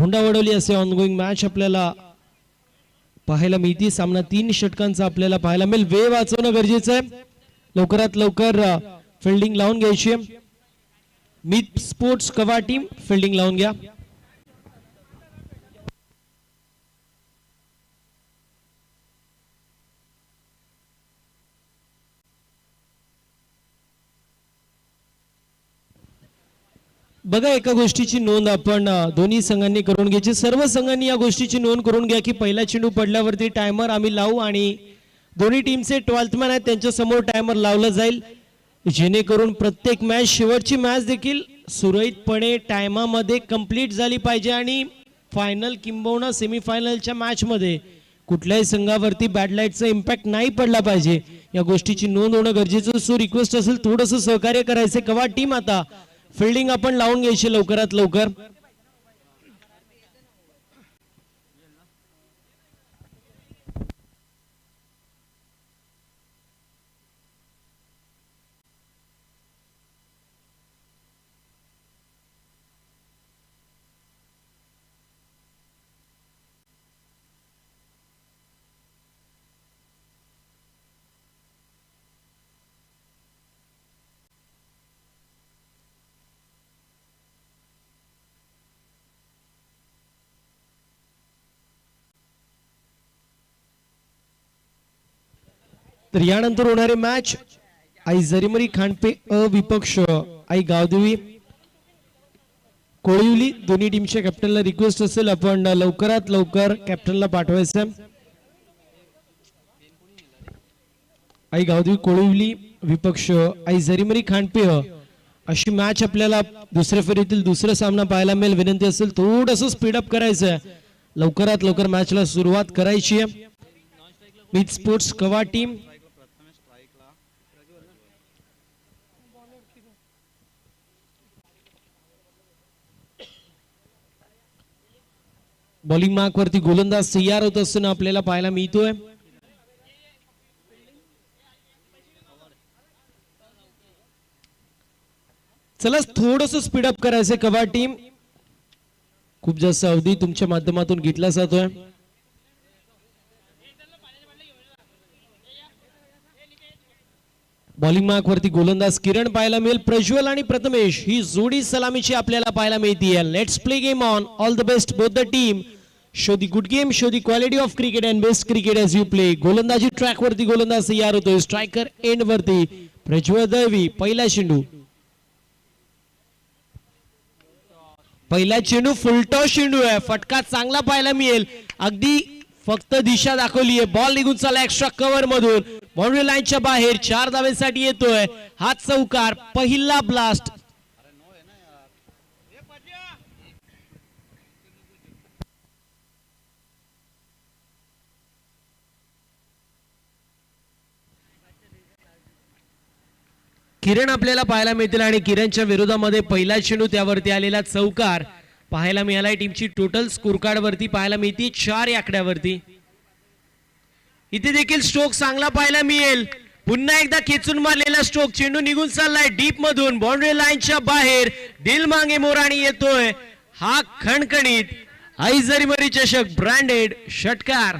धोंडा वडवली असे ongoing match आपल्याला पाहायला मिळते। सामना 3 षटकांचा आपल्याला पाहायला मिळेल। वेळ वाचवणं गरजेचं आहे, लवकरात लवकर फिल्डिंग लावून घ्यायची आहे। मित स्पोर्ट्स कवा टीम फिल्डिंग लावून घ्या। बघा, एका गोष्टीची नोंद आपण दोन्ही संघांनी करून घ्यायची। सर्व संघांनी या गोष्टीची नोंद करून घ्या की पहिला चेंडू पडल्यावरती टायमर आम्ही लावू आणि दोन्ही टीमचे 12th मॅन आहेत त्यांच्या समोर टायमर लावला जाईल, जेणेकरून प्रत्येक मॅच शेवटची मॅच देखील सुरळीतपणे टायमामध्ये कंप्लीट झाली पाहिजे आणि फायनल किंबहुना सेमीफायनलच्या मॅच मध्ये कुठल्याही संघावरती बॅड लाईटचा इम्पॅक्ट नाही पडला पाहिजे, या गोष्टीची नोंद होणं गरजेचं। सो रिक्वेस्ट असेल थोडंसं सहकार्य करायचं। कवा टीम आता फिल्डिंग आपण लावून घ्यायची लवकरात लवकर। तर यानंतर होणारे मॅच आई जरीमरी खांडपे विपक्ष आई गावदेवी कोळिवली। दोन्ही टीमच्या कॅप्टनला रिक्वेस्ट असेल आपण लवकरात लवकर कॅप्टनला पाठवायचं। आई गावदेवी कोळिवली विपक्ष आई जरीमरी खांडपे अशी मॅच आपल्याला दुसऱ्या फेरीतील दुसरा सामना पाहायला मिळेल। विनंती असेल थोडंसं स्पीडअप करायचं, लवकरात लवकर मॅचला सुरुवात करायची आहे। मित स्पोर्ट्स कवा टीम बॉलिंग मार्क वरती गोलंदाज तयार होत असताना आपल्याला पाहायला मिळतोय। चला थोडंसं स्पीडअप करायचंय कवा टीम, खूप जास्त अवधी तुमच्या माध्यमातून घेतला जातोय। बॉलिंग मार्क वरती गोलंदाज किरण पाहायला मिळेल। प्रज्वल आणि प्रथमेश ही जोडी सलामीची आपल्याला पाहायला मिळते। Let's play game on, all the best both the team, show the good game, show the quality of cricket and best cricket as you play. गोलंदाजी ट्रॅक वरती गोलंदाज तयार होतोय, स्ट्रायकर एंड वरती प्रज्वल दळवी। पहिला चेंडू, पहिला चेंडू फुलटॉस चेंडू आहे, फटका चांगला पाहायला मिळेल। अगदी फक्त दिशा दाखवली आहे, बॉल निघून चालला एक्स्ट्रा कव्हर मधून बाउंड्री लाईनच्या बाहेर। 4 धावेसाठी येतोय हा चौकार, पहिला ब्लास्ट। किरण आपल्याला पाहायला मिळतील आणि किरणच्या विरोधामध्ये पहिला चेंडू त्यावरती आलेला चौकार पाहायला मिळाला। टीमची टोटल स्कोर कार्ड वरती पाहायला मिळते 4 या आकड्यावरती। इथे देखील स्ट्रोक चांगला पाहायला मिळेल, पुन्हा एकदा खेचून मारलेला स्ट्रोक, चेंडू निघून चाललाय डीप मधून बाउंड्री लाईनच्या बाहेर। दिल मांगे मोराणी येतोय हा खणखणीत आई जरीमरी चषक ब्रँडेड षटकार।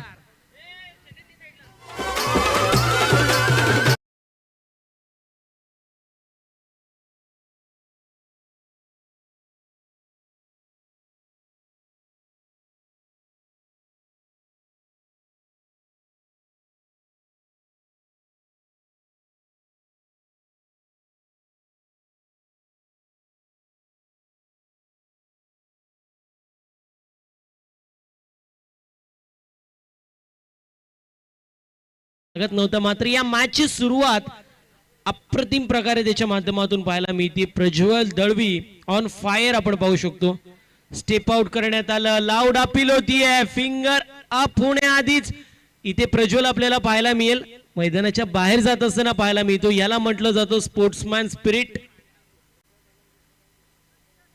नव्हता, मात्र या मॅचची सुरुवात अप्रतिम प्रकारे त्याच्या माध्यमातून पाहायला मिळते। प्रज्वल दळवी ऑन फायर आपण पाहू शकतो, स्टेप आउट करण्यात आलं, लाऊड अपील होतीये, फिंगर अप होण्याआधीच इथे प्रज्वल आपल्याला पाहायला मिळेल, मैदानाच्या बाहेर जात असताना पाहायला मिळतो। याला म्हटलं जातं स्पोर्ट्समॅन स्पिरिट।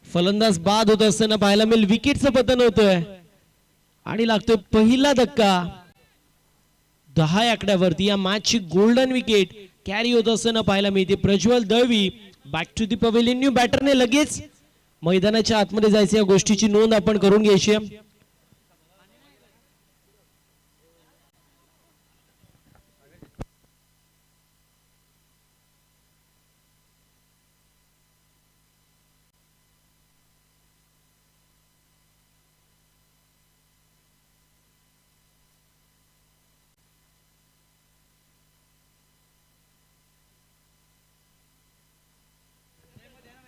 फलंदाज बाद होत असताना पाहायला मिळेल, विकेटचं पतन होतोय आणि लागतोय पहिला धक्का 10 आकड्यावरती। या मॅचची गोल्डन विकेट कॅरी होत असताना पाहायला मिळते। Prajwal Dalvi back to the pavilion, new बॅटरने लगेच मैदानाच्या आतमध्ये जायचं, या गोष्टीची नोंद आपण करून घ्यायची आहे.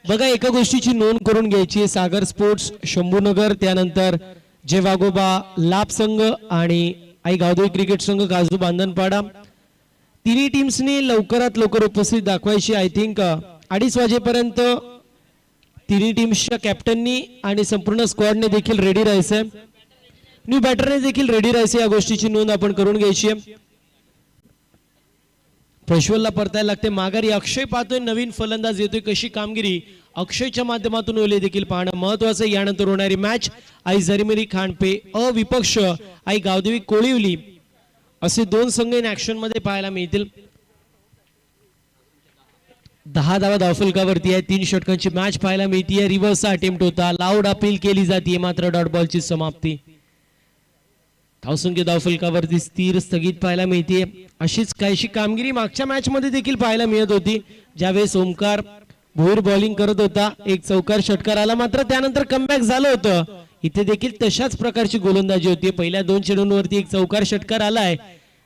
बघा एका गोष्टीची नोंद करून घ्यायची, सागर स्पोर्ट्स शंभूनगर, त्यानंतर जय वाघोबा लाभ संघ आणि आई गावदेवी क्रिकेट संघ काजू बांधणपाडा, तिन्ही टीम्सनी लवकरात लवकर उपस्थित दाखवायची. आय थिंक 2:30 वाजेपर्यंत तिन्ही टीम्सच्या कॅप्टननी आणि संपूर्ण स्क्वॉडने देखील रेडी राहायचंय, न्यू बॅटरने देखील रेडी राहायचं. या गोष्टीची नोंद आपण करून घ्यायची आहे. प्रज्वलला परतायला लागते माघारी. अक्षय पाहतोय नवीन फलंदाज येतोय, कशी कामगिरी अक्षयच्या माध्यमातून होईल देखील पाहणं महत्वाचं. यानंतर होणारी मॅच आई जरीमरी खांडपे अविपक्ष आई गावदेवी कोळिवली असे दोन संघ इन ऍक्शन मध्ये पाहायला मिळतील. 10 धावा धावफलकावरती आहे. 3 षटकांची मॅच पाहायला मिळतीये. रिव्हर्स अटेम्प्ट होता, लाऊड अपील केली जाते, मात्र डॉट बॉलची समाप्ती. धावसंख्या धावफलकावरती स्थिर स्थगित पाहायला मिळते. अशीच काहीशी कामगिरी मागच्या मॅच मध्ये देखील पाहायला मिळत होती, ज्यावेळेस ओमकार भोईर बॉलिंग करत होता. एक चौकार षटकार आला, मात्र त्यानंतर कमबॅक झालं होतं. इथे देखील तशाच प्रकारची गोलंदाजी होती. पहिल्या 2 चेंडूंवरती एक चौकार षटकार आलाय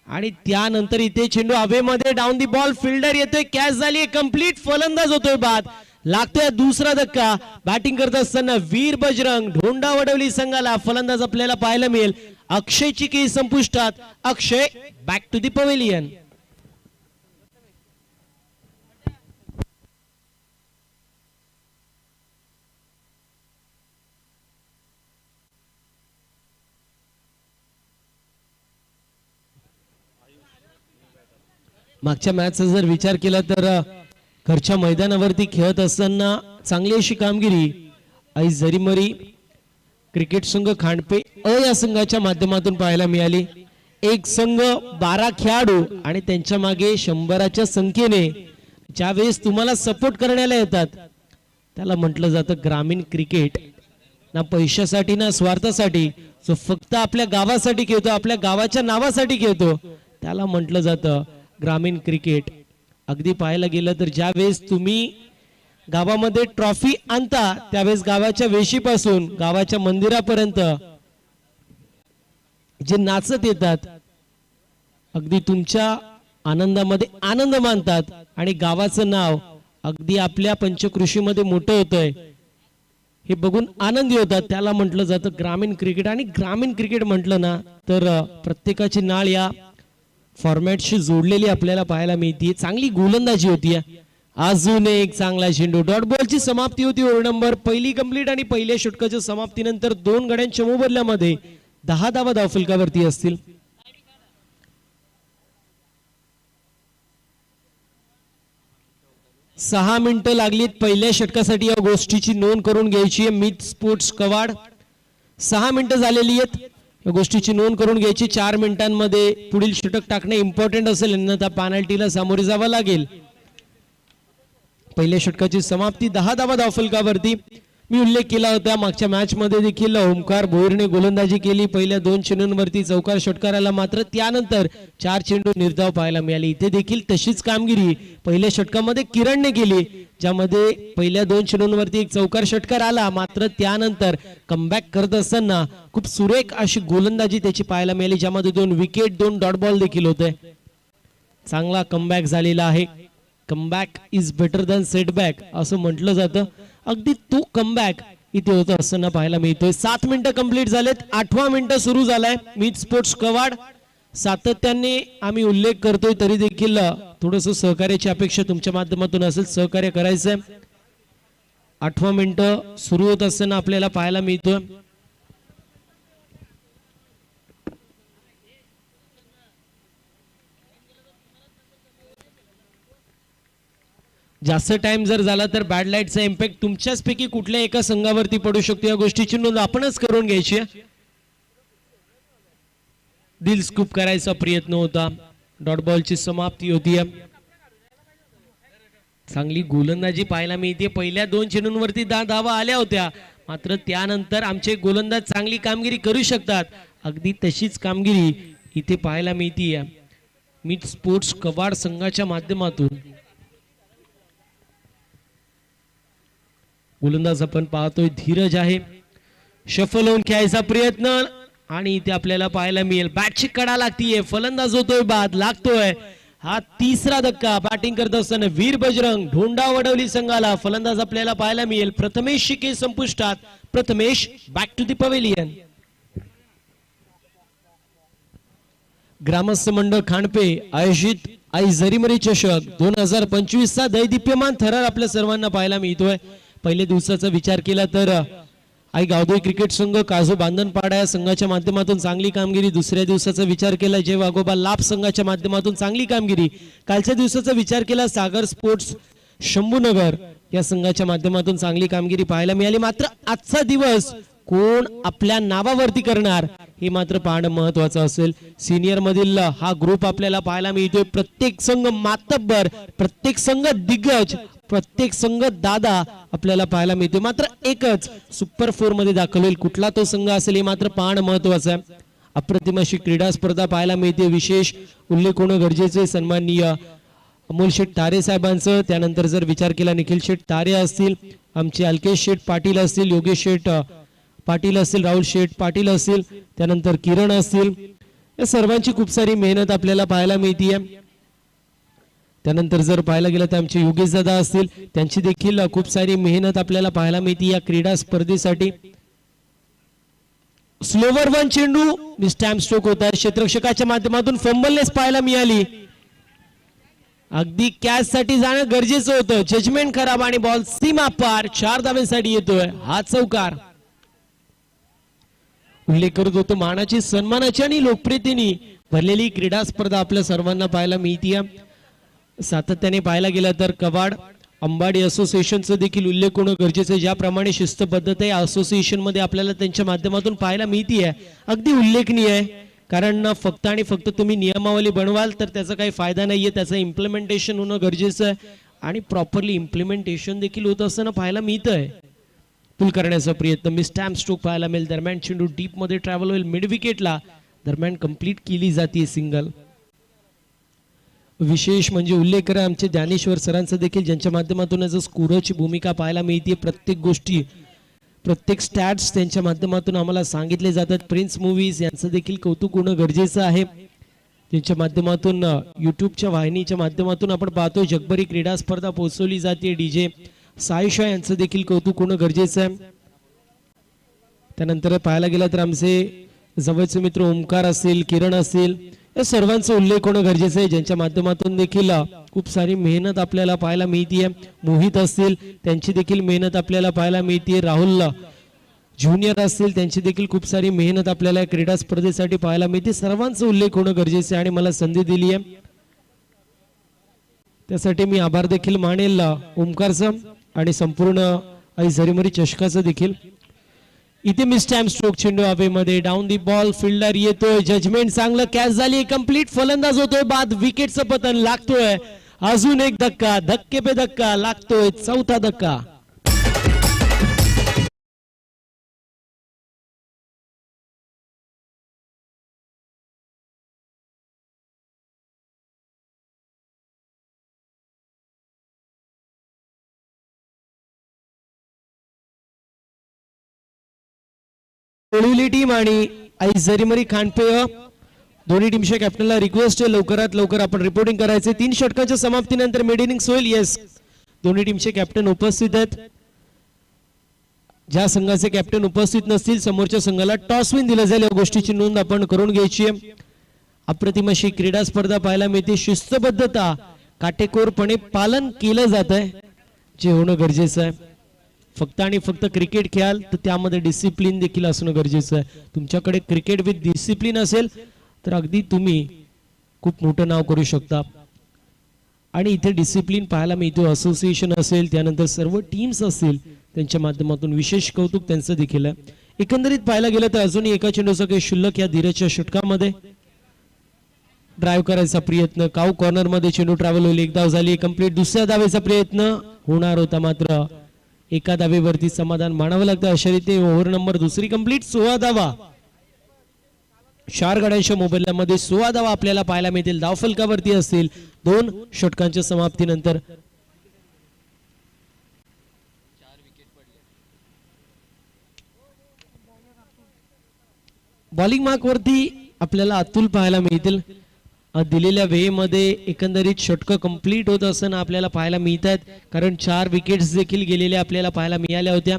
आणि त्यानंतर इथे चेंडू हवेमध्ये डाऊन दी बॉल, फिल्डर येतोय, कॅच झाली, कंप्लीट फलंदाज होतोय बाद. लागतोय दुसरा धक्का. बॅटिंग करत असताना वीर बजरंग ढोंडा वडवली संघाला फलंदाज आपल्याला पाहायला मिळेल. अक्षयची की संपुष्टात. अक्षय बॅक टू दी पवेलियन. मागच्या मॅचचा जर विचार केला तर घरच्या मैदानावरती खेळत असताना चांगली अशी कामगिरी आई जरीमरी क्रिकेट संघ खांडपे या संघाच्या माध्यमातून पाहायला मिळाली. एक संघ 12 खेळाडू आणि त्यांच्या मागे 100च्या संख्येने ज्यावेळेस तुम्हाला सपोर्ट करण्याला येतात त्याला म्हटलं जातं ग्रामीण क्रिकेट. ना पैशासाठी ना स्वार्थासाठी, जो फक्त आपल्या गावासाठी खेळतो, आपल्या गावाच्या नावासाठी खेळतो, त्याला म्हटलं जातं ग्रामीण क्रिकेट. अगदी पाहायला गेलं तर ज्यावेळेस तुम्ही गावामध्ये ट्रॉफी आणता त्यावेळेस गावाच्या वेशीपासून गावाच्या मंदिरापर्यंत जे नाचत येतात अगदी तुमच्या आनंदामध्ये आनंद मानतात आणि गावाचं नाव अगदी आपल्या पंचकृषीमध्ये मोठं होतंय हे बघून आनंदी होतात. त्याला म्हटलं जातं ग्रामीण क्रिकेट. आणि ग्रामीण क्रिकेट म्हटलं ना तर प्रत्येकाची नाळ या फॉर्मॅटशी जोडलेली आपल्याला पाहायला मिळते. चांगली गोलंदाजी होती. अजून एक चांगला चेंडू, डॉट बॉलची समाप्ती होती. ओव्हर नंबर पहिली कंप्लीट आणि पहिल्या षटकाच्या समाप्तीनंतर 2 गड्यांच्या मोबदल्यामध्ये 10 धावा धावफलकावरती असतील. सहा मिनिटं लागलीत पहिल्या षटकासाठी. या गोष्टीची नोंद करून घ्यायची आहे. मिथ स्पोर्ट्स कवाड 6 मिनिटं झालेली आहेत. या गोष्टीची नोंद करून घ्यायची. 4 मिनिटांमध्ये पुढील षटक टाकणे इम्पॉर्टंट असेल, अन्यथा पेनल्टीला सामोरे जावं लागेल. पहिल्या षटकाची समाप्ती 10 धावा धावफलकावरती. मी उल्लेख केला होता मागच्या मॅच मध्ये देखील ओमकार भोईरने गोलंदाजी केली. पहिल्या 2 चेंडूंवरती चौकार षटकार आला, मात्र त्यानंतर 4 चेंडू निर्धाव पाहायला मिळाले. इथे देखील तशीच कामगिरी पहिल्या षटकामध्ये किरणने केली, ज्यामध्ये पहिल्या 2 चेंडूंवरती एक चौकार षटकार आला, मात्र त्यानंतर कमबॅक करत असताना खूप सुरेख अशी गोलंदाजी त्याची पाहायला मिळाली, ज्यामध्ये 2 विकेट 2 डॉट बॉल देखील होते. चांगला कमबॅक झालेला आहे. Comeback is better than setback असं म्हटलं जातं. अगदी तो कमबॅक इथे होत असताना पाहायला मिळतोय. 7 मिनिटं कंप्लीट झालेत. 8वां मिनिटं सुरू झालाय. मिथ स्पोर्ट्स कवाड सातत्याने आम्ही उल्लेख करतोय तरी देखील थोडस सहकार्याची अपेक्षा तुमच्या माध्यमातून असेल. सहकार्य करायचंय. 8वां मिनिटं सुरू होत असताना आपल्याला पाहायला मिळतोय. जास्त टाइम जर झाला तर बॅड लाईटचा इम्पॅक्ट तुमच्याच पैकी कुठल्या एका संघावरती पडू शकतो. या गोष्टीची नोंद आपणच करून घ्यायची. दिल स्कूप करायचा प्रयत्न होता. डॉट बॉलची समाप्ती होती. चांगली गोलंदाजी पाहायला मिळते. पहिल्या 2 चेंडूंवरती 10 धावा आल्या होत्या, मात्र त्यानंतर आमचे गोलंदाज चांगली कामगिरी करू शकतात. अगदी तशीच कामगिरी इथे पाहायला मिळते मिड स्पोर्ट्स कवाड संघाच्या माध्यमातून. गोलंदाज आपण पाहतोय धीरज आहे. शफल होऊन खेळायचा प्रयत्न आणि इथे आपल्याला पाहायला मिळेल बॅटची कडा लागतीये. फलंदाज होतोय बाद, लागतोय हा तिसरा धक्का. बॅटिंग करत असताना वीर बजरंग ढोंडा वडवली संघाला. फलंदाज आपल्याला पाहायला मिळेल प्रथमेश शिके संपुष्टात. Prathamesh back to the pavilion. ग्रामस्थ मंडळ खांडपे आयोजित आई जरीमरी चषक 2025 चा दैदिप्यमान थरार आपल्या सर्वांना पाहायला मिळतोय. पहिल्या दिवसाचा विचार केला तर आई गावदेवी क्रिकेट संघ काजू बांधणपाडा या संघाच्या माध्यमातून चांगली कामगिरी. दुसऱ्या दिवसाचा विचार केला जय वाघोबा लाभ संघाच्या माध्यमातून चांगली कामगिरी. कालच्या दिवसाचा विचार केला सागर स्पोर्ट्स शंभूनगर या संघाच्या माध्यमातून चांगली कामगिरी पाहायला मिळाली. मात्र आजचा दिवस कोण आपल्या नावावरती करणार हे मात्र पाहणं महत्वाचं असेल. सिनियर मधील हा ग्रुप आपल्याला पाहायला मिळतोय. प्रत्येक संघ मातब्बर, प्रत्येक संघ दिग्गज, प्रत्येक संघ दादा आपल्याला पाहायला मिळते. मात्र एकच सुपर 4 मध्ये दाखल होईल. कुठला तो संघ असेल हे मात्र पाहणं महत्वाचं आहे. अप्रतिम अशी क्रीडा स्पर्धा पाहायला मिळते. विशेष उल्लेख होणं गरजेचे सन्माननीय अमोल शेठ तारे साहेबांचं. त्यानंतर जर विचार केला निखिल शेठ तारे असतील, आमचे अल्केश शेठ पाटील असतील, योगेश शेठ पाटील असतील, राहुल शेठ पाटील असतील, त्यानंतर किरण असतील, या सर्वांची खूप सारी मेहनत आपल्याला पाहायला मिळते. त्यानंतर जर पाहायला गेलं तर आमचे योगेश दादा असतील, त्यांची देखील खूप सारी मेहनत आपल्याला पाहायला मिळते या क्रीडा स्पर्धेसाठी. स्लोवर 1 चेंडू स्टॅम्प स्ट्रोक होता. क्षेत्ररक्षकाच्या माध्यमातून फंबलनेस पाहायला मिळाली. अगदी कॅच साठी जाणं गरजेचं होतं. जजमेंट खराब आणि बॉल सीमा पार. 4 धाव्यांसाठी येतोय हा चौकार. उल्लेख करत होतो मानाची, सन्मानाची आणि लोकप्रियतेने भरलेली क्रीडा स्पर्धा आपल्या सर्वांना पाहायला मिळते. सातत्याने पाहायला गेला तर कवाड अंबाडी असोसिएशनचा देखील उल्लेख होणं गरजेचं आहे. ज्याप्रमाणे शिस्तबद्धता आहे असोसिएशन मध्ये आपल्याला त्यांच्या माध्यमातून पाहायला मिळते अगदी उल्लेखनीय आहे. कारण फक्त आणि फक्त तुम्ही नियमावली बनवाल तर त्याचा काही फायदा नाहीये. त्याचं इम्प्लिमेंटेशन होणं गरजेचं आहे आणि प्रॉपरली इम्प्लिमेंटेशन देखील होत असताना पाहायला मिळतंय. पुल करण्याचा प्रयत्न मिस स्टॅम्प स्ट्रोक पाहायला मिळेल. दरम्यान चेंडू डीप मध्ये ट्रॅव्हल होईल मिड विकेटला. दरम्यान कंप्लीट केली जाते सिंगल. विशेष म्हणजे उल्लेख करा आमचे ज्ञानेश्वर सरांचं देखील, ज्यांच्या माध्यमातून स्कोरची भूमिका पाहायला मिळते. प्रत्येक गोष्टी, प्रत्येक स्टॅट्स त्यांच्या माध्यमातून आम्हाला सांगितले जातात. प्रिन्स मूवीज यांचं देखील कौतुक होणं गरजेचं आहे. त्यांच्या माध्यमातून युट्यूबच्या वाहिनीच्या माध्यमातून आपण पाहतोय जगभरी क्रीडा स्पर्धा पोहोचवली जाते. डीजे साईशा यांचं देखील कौतुक होणं गरजेचं आहे. त्यानंतर पाहायला गेला तर आमचे जवळचे मित्र ओमकार असतील, किरण असतील, या सर्वांचा उल्लेख होणं गरजेचं आहे. ज्यांच्या माध्यमातून देखील खूप सारी मेहनत आपल्याला पाहायला मिळते. मोहित असतील, त्यांची देखील मेहनत आपल्याला पाहायला मिळते. राहुल ज्युनियर असतील, त्यांची देखील खूप सारी मेहनत आपल्याला क्रीडा स्पर्धेसाठी पाहायला मिळते. सर्वांचा उल्लेख होणं गरजेचं आहे आणि मला संधी दिली आहे त्यासाठी मी आभार देखील मानेल ओमकारचं आणि संपूर्ण आई झरीमरी चषकाचं देखील. इथे मिस टाइम स्ट्रोक चेंडू हवेमध्ये डाऊन दी बॉल. फिल्डर येतोय. जजमेंट चांगलं. कॅच झाली कंप्लीट. फलंदाज होतोय बाद. विकेटचं पतन लागतोय. अजून एक धक्का. धक्के पे धक्का लागतोय. चौथा धक्का. कोळिवली टीम आणि आई जरीमरी खांडपे दोन्ही टीमच्या कॅप्टनला रिक्वेस्ट आहे लवकरात लवकर आपण रिपोर्टिंग करायचे. 3 षटकांच्या समाप्तीनंतर मिड इनिंग्स होईल. येस, दोन्ही टीमचे कॅप्टन उपस्थित आहेत. ज्या संघाचे कॅप्टन उपस्थित नसतील समोरच्या संघाला टॉस विन दिलं जाईल. या गोष्टीची नोंद आपण करून घ्यायची आहे. अप्रतिम अशी क्रीडा स्पर्धा पाहायला मिळते. शिस्तबद्धता काटेकोरपणे पालन केलं जात आहे जे होणं गरजेचं आहे. फक्त आणि फक्त क्रिकेट खेळाल तर त्यामध्ये डिसिप्लिन देखील असणं गरजेचं आहे. तुमच्याकडे क्रिकेट विथ डिसिप्लिन असेल तर अगदी तुम्ही खूप मोठं नाव करू शकता. आणि इथे डिसिप्लिन पाहायला मिळतो. असोसिएशन असेल, त्यानंतर सर्व टीम्स असतील, त्यांच्या माध्यमातून विशेष कौतुक त्यांचं देखील आहे. एकंदरीत पाहायला गेलं तर अजूनही एका चेंडूचं काही शुल्लक या धीरजच्या षटकामध्ये. ड्राइव्ह करायचा प्रयत्न, काऊ कॉर्नर मध्ये चेंडू ट्रॅव्हल होईल, एक धाव झाली कंप्लीट. दुसऱ्या धावेचा प्रयत्न होणार होता मात्र एका धावेवरती समाधान मानावं लागतं. अशा रीती ओव्हर नंबर दुसरी कंप्लीट. 16 धावा 4 गड्यांच्या मोबदल्यामध्ये 16 धावा आपल्याला पाहायला मिळतील. धावफलकावरती असतील 2 षटकांच्या समाप्तीनंतर. बॉलिंग मार्क वरती आपल्याला अतुल पाहायला मिळतील. दिलेल्या वेळेमध्ये एकंदरीत षटक कंप्लीट होत असताना आपल्याला पाहायला मिळत आहेत, कारण 4 विकेट्स देखील गेलेल्या आपल्याला पाहायला मिळाल्या होत्या.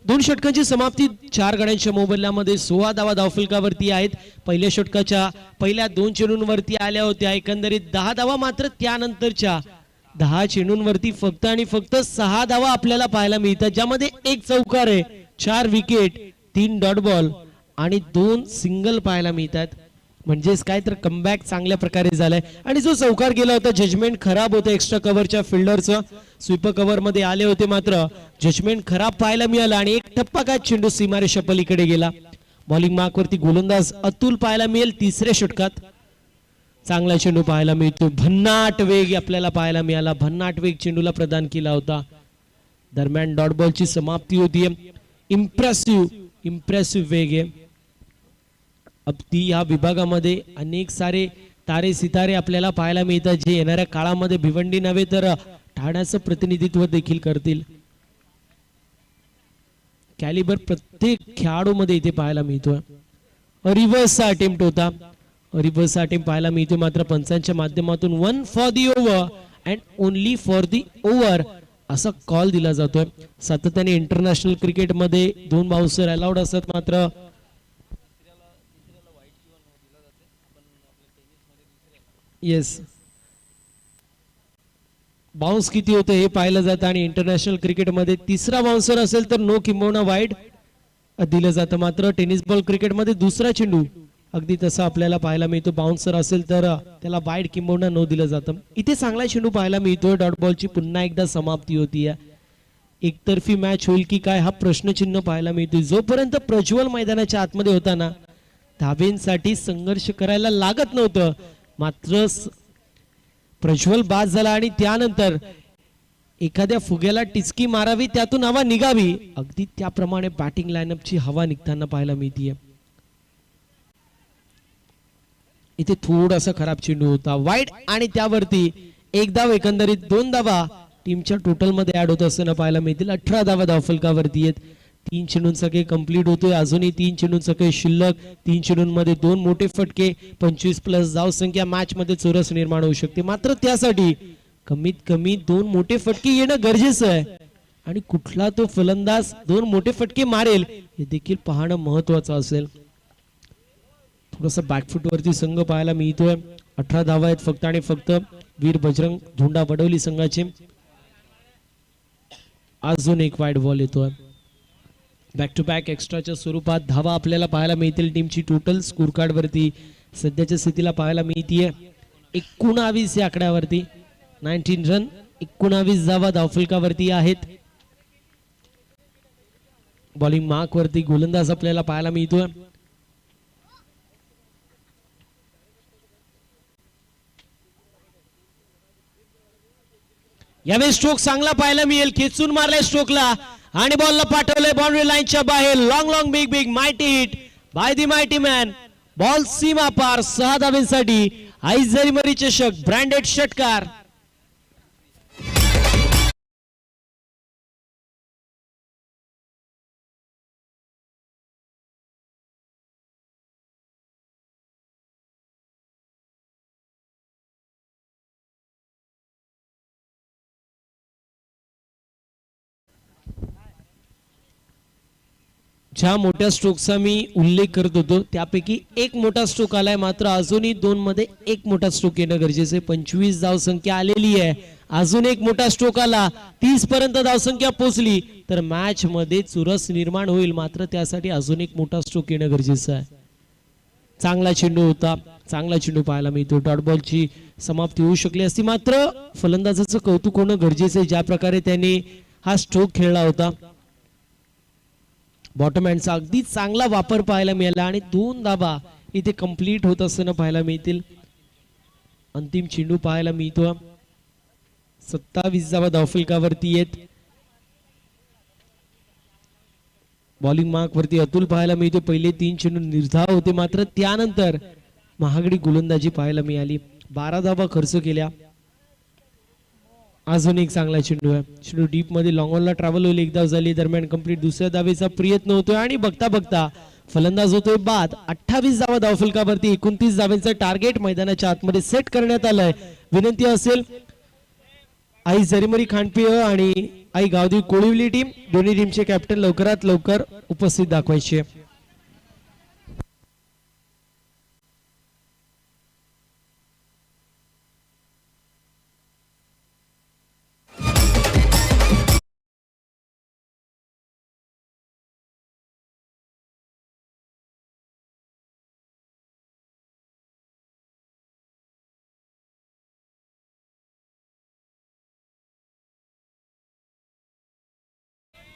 2 षटकांची समाप्ती 4 गड्यांच्या मोबदल्यामध्ये 16 धावा धावफलकावरती आहेत. पहिल्या षटकाच्या पहिल्या 2 चेंडूंवरती आल्या होत्या एकंदरीत 10 धावा. मात्र त्यानंतरच्या 10 चेंडूंवरती फक्त आणि फक्त 6 धावा आपल्याला पाहायला मिळतात, ज्यामध्ये 1 चौकार आहे, 4 विकेट, 3 डॉट बॉल आणि 2 सिंगल पाहायला मिळतात. म्हणजेच काय तर कमबॅक चांगल्या प्रकारे झालाय. आणि जो चौकार गेला होता जजमेंट खराब होतं एक्स्ट्रा कव्हरच्या फिल्डरचं. स्वीपर कव्हर मध्ये आले होते मात्र जजमेंट खराब पाहायला मिळालं आणि एक टप्पा काय चेंडू सीमारेषा पलीकडे गेला. बॉलिंग मार्क वरती गोलंदाज अतुल पाहायला मिळेल. तिसऱ्या षटकात चांगला चेंडू पाहायला मिळतो. भन्नाट वेग आपल्याला पाहायला मिळाला. भन्नाट वेग चेंडूला प्रदान केला होता. दरम्यान डॉट बॉलची समाप्ती होतीये. इम्प्रेसिव्ह वेग आहे. अगदी या विभागामध्ये अनेक सारे तारे सितारे आपल्याला पाहायला मिळतात, जे येणाऱ्या काळामध्ये भिवंडी नव्हे तर ठाण्याचं प्रतिनिधित्व देखील करतील. कॅलिबर प्रत्येक खेळाडूमध्ये इथे पाहायला मिळतोय. रिव्हर्सचा अटेम्प्ट होता. रिव्हर्सचा अटेम्प्ट पाहायला मिळतोय मात्र पंचांच्या माध्यमातून 1 for the over and only for the over असा कॉल दिला जातोय. सातत्याने इंटरनॅशनल क्रिकेटमध्ये 2 बाउन्सर अलाउड असतात मात्र येस बाउन्स किती होते हे पाहिलं जातं आणि इंटरनॅशनल क्रिकेटमध्ये 3रा बाउन्सर असेल तर नो किंबहुना वाईड दिलं जातं. मात्र टेनिस बॉल क्रिकेटमध्ये 2रा चेंडू अगदी तसा आपल्याला पाहायला मिळतो. बाउन्सर असेल तर त्याला वाईड किंबहुना नो दिलं जातं. इथे चांगला चेंडू पाहायला मिळतोय. डॉट बॉलची पुन्हा एकदा समाप्ती होती. एकतर्फी मॅच होईल की काय हा प्रश्नचिन्ह पाहायला मिळतोय. जोपर्यंत प्रज्वल मैदानाच्या आतमध्ये होता ना, धावेंसाठी संघर्ष करायला लागत नव्हतं. मात्र प्रज्वल बाद झाला आणि त्यानंतर एखाद्या फुग्याला टिचकी मारावी, त्यातून हवा निघावी, अगदी त्याप्रमाणे बॅटिंग लाईनअपची हवा निघताना पाहायला मिळतीये. इथे थोडासा खराब चेंडू होता वाईड आणि त्यावरती 1 धाव एकंदरीत 2 धावा टीमच्या टोटल मध्ये ऍड होत असताना पाहायला मिळतील. 18 धावा धावफलकावरती आहेत. 3 चेंडूंचा खेळ कंप्लीट होतोय. अजूनही 3 चेंडूंचा खेळ शिल्लक. 3 चेंडूंमध्ये 2 मोठे फटके, 25+ धाव संख्या मॅच मध्ये चोरस निर्माण होऊ शकते. मात्र त्यासाठी कमीत कमी 2 मोठे फटके येणं गरजेचं आहे आणि कुठला तो फलंदाज 2 मोठे फटके मारेल हे देखील पाहणं महत्वाचं असेल. थोडस बॅकफुट वरती संघ पाहायला मिळतोय. 18 धावा आहेत फक्त आणि फक्त. वीर बजरंग धोंडा वडवली संघाचे. अजून एक वाईड बॉल येतोय. बॅक टू बॅक एक्स्ट्राच्या स्वरूपात धावा आपल्याला पाहायला मिळतील. टीमची टोटल स्कोर कार्ड वरती सध्याच्या स्थितीला पाहायला मिळतीये 19 या आकड्यावरती. 19 रन, 19 धावा धावफलकावरती आहेत. बॉलिंग मार्क वरती गोलंदाज आपल्याला पाहायला मिळतोय. यावेळी स्ट्रोक चांगला पाहायला मिळेल. खेचून मारलाय स्ट्रोकला आणि बॉलला पाठवलंय बाउंड्री लाईनच्या बाहेर. Long big mighty hit by the mighty man. Ball सीमा पार. 6 धावेंसाठी आईजरीमरी चषक ब्रँडेड षटकार. ज्या मोठ्या स्ट्रोकचा मी उल्लेख करत होतो त्यापैकी एक मोठा स्ट्रोक आलाय. मात्र अजूनही 2 मध्ये एक मोठा स्ट्रोक येणं गरजेचं आहे. 25 धावसंख्या आलेली आहे. अजून एक मोठा स्ट्रोक आला, 30 पर्यंत धावसंख्या पोहोचली तर मॅच मध्ये चुरस निर्माण होईल. मात्र त्यासाठी अजून एक मोठा स्ट्रोक येणं गरजेचं आहे. चांगला चेंडू होता. चांगला चेंडू पाहायला मिळतो. डॉट बॉलची समाप्ती होऊ शकली असती. मात्र फलंदाजाचं कौतुक होणं गरजेचं आहे ज्या प्रकारे त्यांनी हा स्ट्रोक खेळला होता. बॉटम हँडचा अगदी चांगला वापर पाहायला मिळाला आणि 2 धावा इथे कंप्लीट होत असताना पाहायला मिळतील. अंतिम चेंडू पाहायला मिळतो. 27 धावफलकावरती येत. बॉलिंग मार्क वरती अतुल पाहायला मिळते. पहिले 3 चेंडू निर्धाव होते, मात्र त्यानंतर महागडी गोलंदाजी पाहायला मिळाली. 12 धावा खर्च केल्या. अजून एक चांगला चेंडू आहे. चेंडू डीप मध्ये लॉंग ऑनला ट्रॅव्हल होईल. एक धाव झाली दरम्यान कंप्लीट. दुसऱ्या धावेचा प्रयत्न होतोय आणि बघता बघता फलंदाज होतोय बाद. 28 धावा धावफलकावरती 29 धावांचं टार्गेट मैदानाच्या आतमध्ये सेट करण्यात आलंय. विनंती असेल आई जरीमरी खांडपिय आणि आई गावदेवी कोळिवली टीम, दोन्ही टीमचे कॅप्टन लवकरात लवकर उपस्थित दाखवायचे.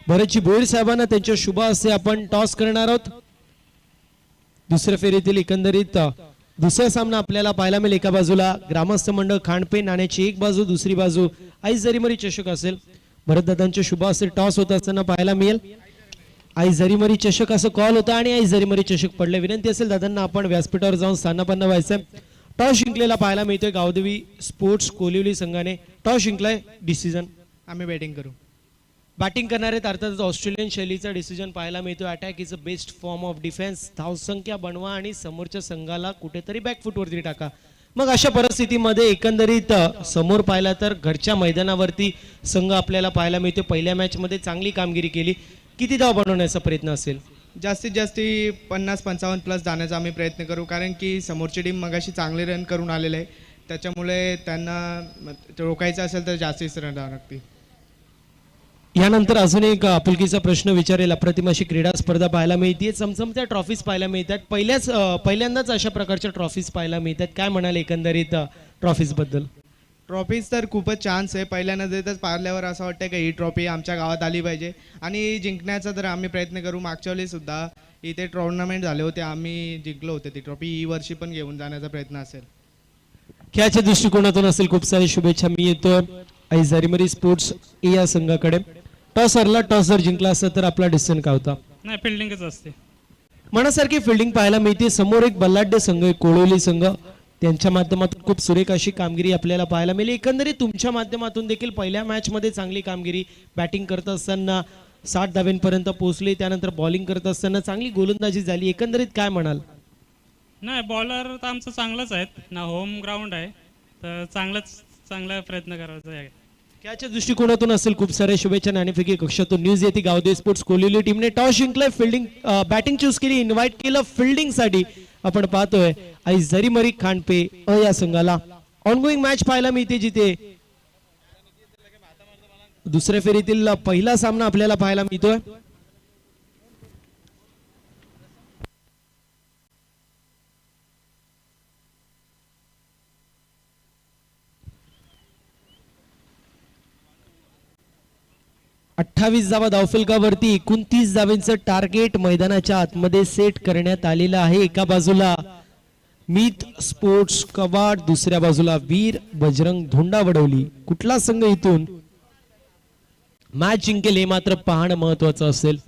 भरतजी भोईर साहेबांना त्यांच्या शुभ हस्ते आपण टॉस करणार आहोत. दुसऱ्या फेरीतील एकंदरीत दुसरा सामना आपल्याला पाहायला मिळेल. एका बाजूला ग्रामस्थ मंडळ खांडपे, नाण्याची एक बाजू, दुसरी बाजू आई जरीमरी चषक असेल. भरतदादांच्या शुभ हस्ते टॉस होत असताना पाहायला मिळेल. आई जरीमरी चषक असं कॉल होता आणि आई जरीमरी चषक पडले. विनंती असेल दादांना आपण व्यासपीठावर जाऊन स्थानापन्न व्हायचं. टॉस जिंकलेला पाहायला मिळतोय गावदेवी स्पोर्ट्स कोलिवली संघाने. टॉस जिंकलाय. डिसिजन आम्ही बॅटिंग करू. बॅटिंग करणारे अर्थातच ऑस्ट्रेलियन शैलीचा डिसिजन पाहायला मिळतो. Attack is a best form of defence. धावसंख्या बनवा आणि समोरच्या संघाला कुठेतरी बॅकफुटवरती टाका. मग अशा परिस्थितीमध्ये एकंदरीत समोर पाहिला तर घरच्या मैदानावरती संघ आपल्याला पाहायला मिळतो. पहिल्या मॅच मध्ये चांगली कामगिरी केली. किती धाव बनवण्याचा प्रयत्न असेल? जास्तीत जास्त 50-55 प्लस जाण्याचा आम्ही प्रयत्न करू, कारण की समोरची टीम मगाशी चांगले रन करून आलेले आहे. त्याच्यामुळे त्यांना रोखायचं असेल तर जास्तीच रन द्यावं लागतील. यानंतर अजून एक आपुलकीचा प्रश्न विचारेल. अप्रतिम अशी क्रीडा स्पर्धा पाहायला मिळते. चमचमत्या ट्रॉफीज पाहायला मिळतात. पहिल्यांदाच अशा प्रकारच्या ट्रॉफीज पाहायला मिळतात. काय म्हणाल एकंदरीत ट्रॉफीज बद्दल? ट्रॉफीज तर खूपच चान्स आहे. पहिल्यांदा देतच पाहिल्यावर असं वाटतं की ही ट्रॉफी आमच्या गावात आली पाहिजे आणि जिंकण्याचा तर आम्ही प्रयत्न करू. मागच्या वेळी सुद्धा इथे टुर्नामेंट झाले होते, आम्ही जिंकलो होते ती ट्रॉफी. ही वर्षी पण घेऊन जाण्याचा प्रयत्न असेल. खेळाच्या दृष्टिकोनातून असेल. खूप सारी शुभेच्छा. मी येतो आई जरीमरी स्पोर्ट्स या संघाकडे. टॉस हरला, टॉस जर जिंकला असता तर आपला डिसिजन काय होता? नाही, फिल्डिंगच असते. मनासारखी फिल्डिंग पाहायला मिळते. समोर एक बल्लाढ्य संघ आहे कोळवली संघ. त्यांच्या माध्यमातून खूप सुरेख अशी कामगिरी आपल्याला पाहायला मिळेल. एकंदरीत तुमच्या माध्यमातून देखील पहिल्या मॅच मध्ये चांगली कामगिरी. बॅटिंग करत असताना 60 धाव्यांपर्यंत पोहोचले. त्यानंतर बॉलिंग करत असताना चांगली गोलंदाजी झाली. एकंदरीत काय म्हणाल? नाही, बॉलर तर आमचं चांगलंच आहेत ना. होम ग्राउंड आहे तर चांगला प्रयत्न करायचा आहे. त्याच्या दृष्टिकोनातून असेल. खूप साऱ्या शुभेच्छा. नाणेफेकी कक्षातून न्यूज येते. गावदेवी स्पोर्ट्स कोलिवली टीमने टॉस जिंकलाय. फिल्डिंग बॅटिंग चूज केली. इन्व्हाइट केलं फिल्डिंग साठी. आपण पाहतोय आई जरीमरी खांडपे या संघाला. ऑनगोईंग मॅच पाहायला मिळते, जिथे दुसऱ्या फेरीतील पहिला सामना आपल्याला पाहायला मिळतोय. अठ्ठावीस धावा धावफलकावरती 29 धावांचं टार्गेट मैदानाच्या आतमध्ये सेट करण्यात आलेलं आहे. एका बाजूला मीत स्पोर्ट्स कवाड, दुसऱ्या बाजूला वीर बजरंग धोंडावडवली. कुठला संघ इथून मॅच जिंकेल हे मात्र पाहणं महत्वाचं असेल.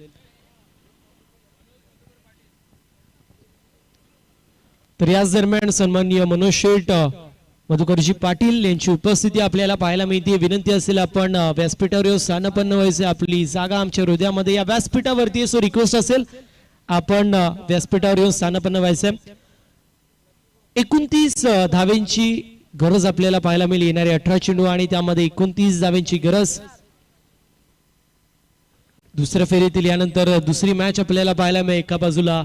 तर याच दरम्यान सन्माननीय मनोज शेठ, मधुकरजी पाटील यांची उपस्थिती आपल्याला पाहायला मिळते. विनंती असेल आपण व्यासपीठावर येऊन स्थानापन्न व्हायचे. आपली जागा आमच्या हृदयामध्ये या व्यासपीठावरती. सो रिक्वेस्ट असेल आपण व्यासपीठावर येऊन स्थानापन्न व्हायचे. 29 धावेंची गरज आपल्याला पाहायला मिळेल. येणारे 18 चेंडू आणि त्यामध्ये 29 धावेंची गरज. दुसऱ्या फेरीतील यानंतर दुसरी मॅच आपल्याला पाहायला मिळेल. एका बाजूला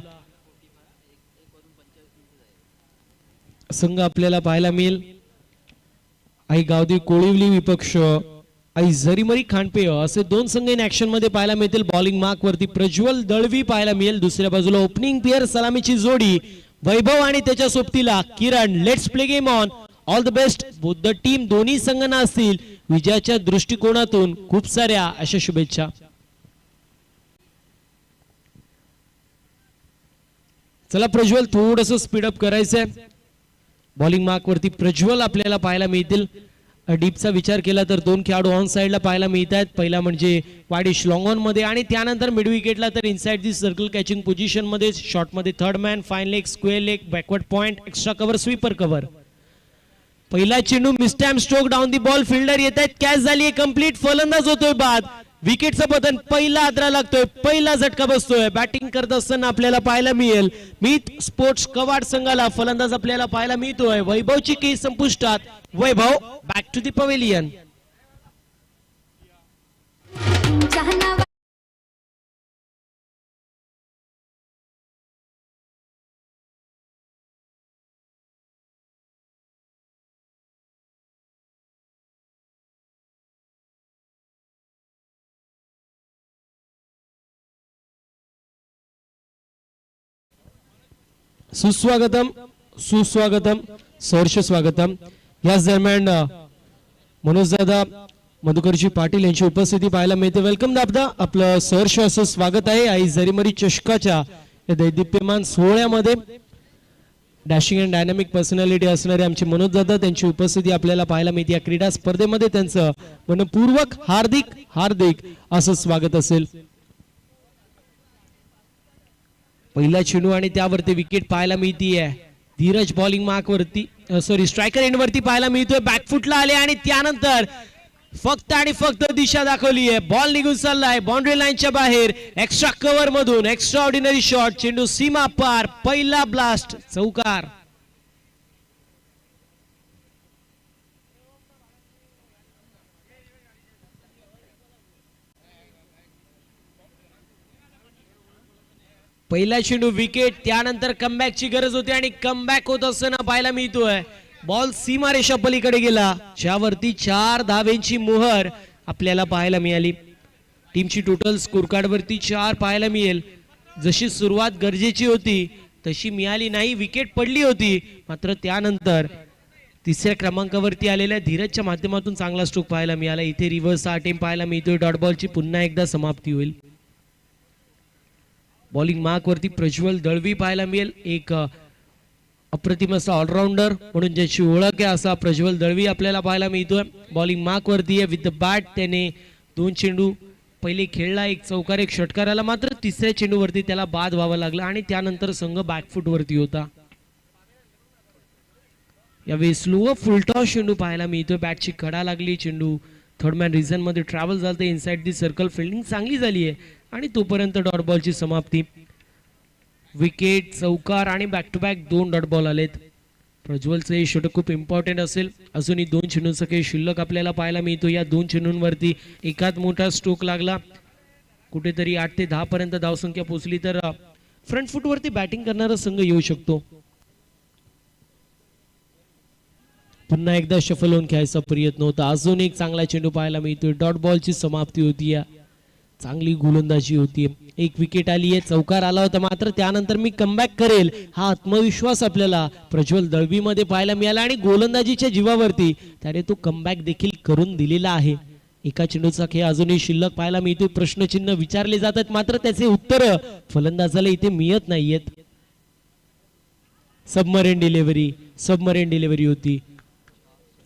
संघ आपल्याला पाहायला मिळेल आई गावदेवी कोळिवली विपक्ष आई जरीमरी खांडपे. असे दोन संघ इन ऍक्शन मध्ये पाहायला मिळतील. बॉलिंग मार्क वरती प्रज्वल दळवी पाहायला मिळेल. दुसऱ्या बाजूला ओपनिंग पेअर सलामीची जोडी वैभव आणि त्याच्या सोबतीला Kiran. Let's play game on. All the best both the team. दोन्ही संघांना असतील विजयाच्या दृष्टिकोनातून खूप साऱ्या अशा शुभेच्छा. चला प्रज्वल, थोडस स्पीडअप करायचंय. बॉलिंग मार्क वरती प्रज्वल आपल्याला पाहायला मिळतील. डीपचा विचार केला तर दोन खेळाडू ऑन साइडला पाहायला मिळत आहेत. पहिला म्हणजे वाडिश लॉंग ऑन मध्ये आणि त्यानंतर मिड विकेटला तर inside the circle catching position मध्ये शॉर्ट मध्ये third man, fine leg, square leg, backward point, extra cover, sweeper cover. पहिला चेंडू mistime stroke down the ball, fielder येत आहेत, कॅच झाली कंप्लीट, फलंदाज होतोय बाद. विकेटचं पतन, पहिला आदरा लागतोय, पहिला झटका बसतोय. बॅटिंग करत असताना आपल्याला पाहायला मिळेल मीत स्पोर्ट्स कवाड संघाला फलंदाज आपल्याला पाहायला मिळतोय. वैभवची केस संपुष्टात. वैभव बॅक टू दी पवेलियन. सुस्वागतम सुस्वागतम सहर्ष स्वागतम. याच दरम्यान मनोज दादा मधुकरजी पाटील यांची उपस्थिती पाहायला मिळते. वेलकम दादा, आपलं सहर्ष असं स्वागत आहे. आई जरीमरी चषकाच्या या दैदिप्यमान सोहळ्यामध्ये डॅशिंग अँड डायनामिक पर्सनॅलिटी असणारे आमचे मनोज दादा, त्यांची उपस्थिती आपल्याला पाहायला मिळते. या क्रीडा स्पर्धेमध्ये त्यांचं मनपूर्वक हार्दिक हार्दिक असं स्वागत असेल. पहिला चेंडू आणि त्यावरती विकेट पाहायला मिळतीये. धीरज बॉलिंग मार्क वरती सॉरी स्ट्रायकर एंड वरती पाहायला मिळतोय. बॅकफुटला आले आणि त्यानंतर फक्त आणि फक्त दिशा दाखवली आहे. बॉल निघून चाललाय बाउंड्री लाईनच्या बाहेर. एक्स्ट्रा कव्हर मधून एक्स्ट्रा ऑर्डिनरी शॉट, चेंडू सीमा पार, पहिला ब्लास्ट, चौकार. पहिला चेंडू विकेट, त्यानंतर कमबॅकची गरज होती आणि कमबॅक होत असताना पाहायला मिळतोय बॉल सीमारेषा पलीकडे गेला, ज्यावरती 4 धावेंची मोहर आपल्याला पाहायला मिळाली. टीमची टोटल स्कोर कार्ड वरती 4 पाहायला मिळेल. जशी सुरुवात गरजेची होती तशी मिळाली नाही. विकेट पडली होती, मात्र त्यानंतर तिसऱ्या क्रमांकावरती आलेल्या धीरजच्या माध्यमातून चांगला स्ट्रोक पाहायला मिळाला. इथे रिव्हर्स अटेम्प्ट पाहायला मिळतोय. डॉट बॉलची पुन्हा एकदा समाप्ती होईल. बॉलिंग मार्क वरती प्रज्वल दळवी पाहायला मिळेल. एक अप्रतिम असा ऑलराऊंडर म्हणून ज्याची ओळख आहे असा प्रज्वल दळवी आपल्याला पाहायला मिळतोय. बॉलिंग मार्क वरती आहे. विथ द बॅट त्याने 2 चेंडू पहिले खेळला, एक चौकार एक षटकार आला, मात्र तिसऱ्या चेंडूवरती त्याला बाद व्हावं लागलं आणि त्यानंतर संघ बॅकफुट वरती होता. यावेळी स्लो फुलटॉस चेंडू पाहायला मिळतोय. बॅटची कडा लागली, चेंडू थर्ड मॅन रिझन मध्ये ट्रॅव्हल झालं, इनसाइड दी सर्कल, फिल्डिंग चांगली झाली आहे आणि तोपर्यंत डॉट बॉलची समाप्ती. विकेट, चौकार आणि back to back 2 dot ball आलेत. प्रज्वलचं हे षटक खूप इम्पॉर्टंट असेल. अजूनही 2 चेंडूंचा काही शिल्लक आपल्याला पाहायला मिळतो. या 2 चेंडूंवरती एकात मोठा स्ट्रोक लागला, कुठेतरी 8 ते 10 पर्यंत धावसंख्या पोहोचली तर फ्रंट फुट वरती बॅटिंग करणारा संघ येऊ शकतो. पुन्हा एकदा शफल होऊन खेळायचा प्रयत्न होता. अजून एक चांगला चेंडू पाहायला मिळतोय. डॉट बॉलची समाप्ती होती. चांगली गोलंदाजी होती. एक विकेट आली आहे, चौकार आला होता, मात्र त्यानंतर मी कमबॅक करेल हा आत्मविश्वास आपल्याला प्रज्वल दळवी मध्ये पाहायला मिळाला आणि गोलंदाजीच्या जीवावरती त्याने तो कमबॅक देखील करून दिलेला आहे. एका चेंडूचा खेळ अजूनही शिल्लक पाहायला मिळतो. प्रश्नचिन्ह विचारले जातात, मात्र त्याचे उत्तर फलंदाजाला इथे मिळत नाहीयेत. सबमरीन डिलिव्हरी होती.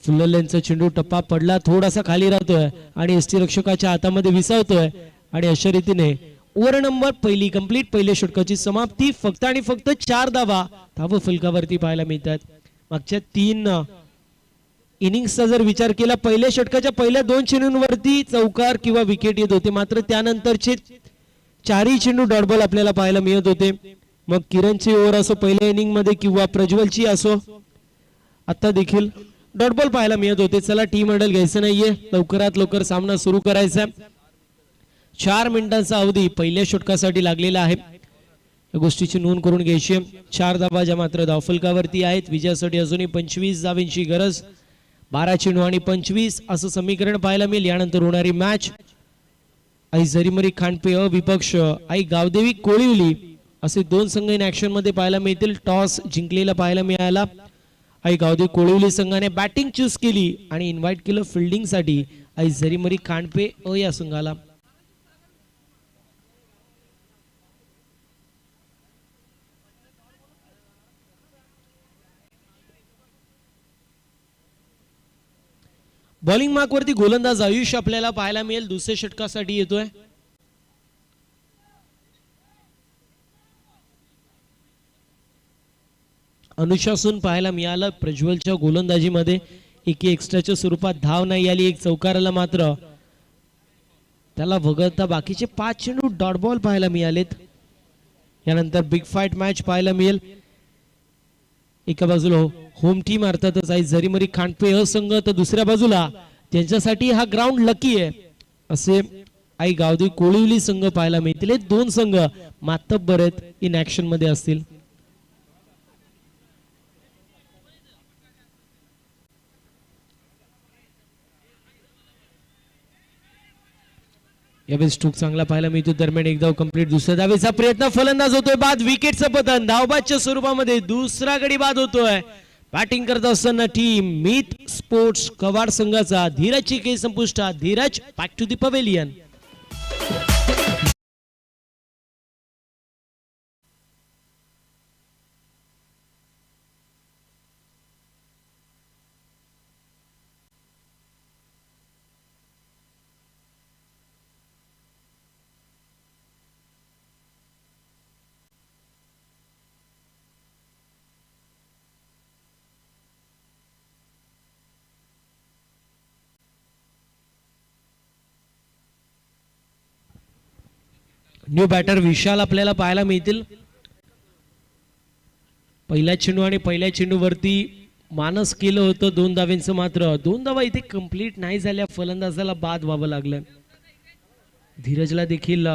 फुललेंचा चेंडू टप्पा पडला, थोडासा खाली राहतोय आणि एसटी रक्षकाच्या हातामध्ये विसावतोय आणि अशा रीतीने ओव्हर नंबर पहिली कंप्लीट, पहिल्या षटकाची समाप्ती. फक्त आणि फक्त 4 धाव फलकावरती पाहायला मिळतात. मागच्या 3 इनिंग्सचा जर विचार केला, पहिल्या षटकाच्या पहिल्या 2 चेंडूंवरती चौकार किंवा विकेट येत होते, मात्र त्यानंतरचे 4ही चेंडू डॉट बॉल आपल्याला पाहायला मिळत होते. मग किरणची ओव्हर असो पहिल्या इनिंग मध्ये किंवा प्रज्वलची असो, आता देखील डॉट बॉल पाहायला मिळत होते. चला टीम हँडल घ्यायचं नाहीये, लवकरात लवकर सामना सुरू करायचा. 4 मिनिटांचा अवधी पहिल्या षटकासाठी लागलेला आहे. या गोष्टीची नोंद करून घ्यायची. 4 धावा ज्या मात्र धावफलकावरती आहेत. विजयासाठी अजूनही 25 धावांची गरज. 12 चेंडू आणि 25 असं समीकरण पाहायला मिळेल. यानंतर होणारी मॅच आई जरीमरी खांडपे विपक्ष आई गावदेवी कोळिवली असे 2 संघ इन ऍक्शन मध्ये पाहायला मिळतील. टॉस जिंकलेला पाहायला मिळाला. आई गावदेवी कोळिवली संघाने बॅटिंग चूज केली आणि इन्व्हाइट केलं फिल्डिंग साठी आई जरीमरी खांडपे या संघाला. बॉलिंग मार्क वरती गोलंदाज आयुष आपल्याला पाहायला मिळेल, दुसऱ्या षटकासाठी येतोय. अनुशासन पाहायला मिळालं प्रज्वलच्या गोलंदाजीमध्ये. एक एक्स्ट्राच्या स्वरूपात धाव नाही आली, एक चौकाराला मात्र त्याला वगळता बाकीचे 5 चेंडू डॉट बॉल पाहायला मिळालेत. यानंतर बिग फाईट मॅच पाहायला मिळेल. एका बाजूला होम टीम अर्थातच आई जरीमरी खांडपे संघ, तर दुसऱ्या बाजूला त्यांच्यासाठी हा ग्राउंड लकी आहे असे आई गावदेवी कोळिवली संघ पाहायला मिळतील. हे दोन संघ मातब्बर आहेत, इन ऍक्शन मध्ये असतील. यावेळी स्ट्रोक चांगला पाहायला मिळतो. दरम्यान एक धाव कंप्लीट. दुसऱ्या धावेचा प्रयत्न, फलंदाज होतोय बाद. विकेटचं पतन धावबादच्या स्वरूपामध्ये दुसरा गडी बाद होतोय. बॅटिंग करत असताना टीम मीत स्पोर्ट्स कवाड संघाचा धीरजची काही संपुष्टात. Dheeraj back to the pavilion. New batter Vishal आपल्याला पाहायला मिळतील. पहिल्या चेंडू आणि पहिल्या चेंडूवरती मानस केलं होतं 2 धावांचं, मात्र 2 धावा इथे कंप्लीट नाही झाल्या. फलंदाजाला बाद व्हावं लागलं. धीरजला देखील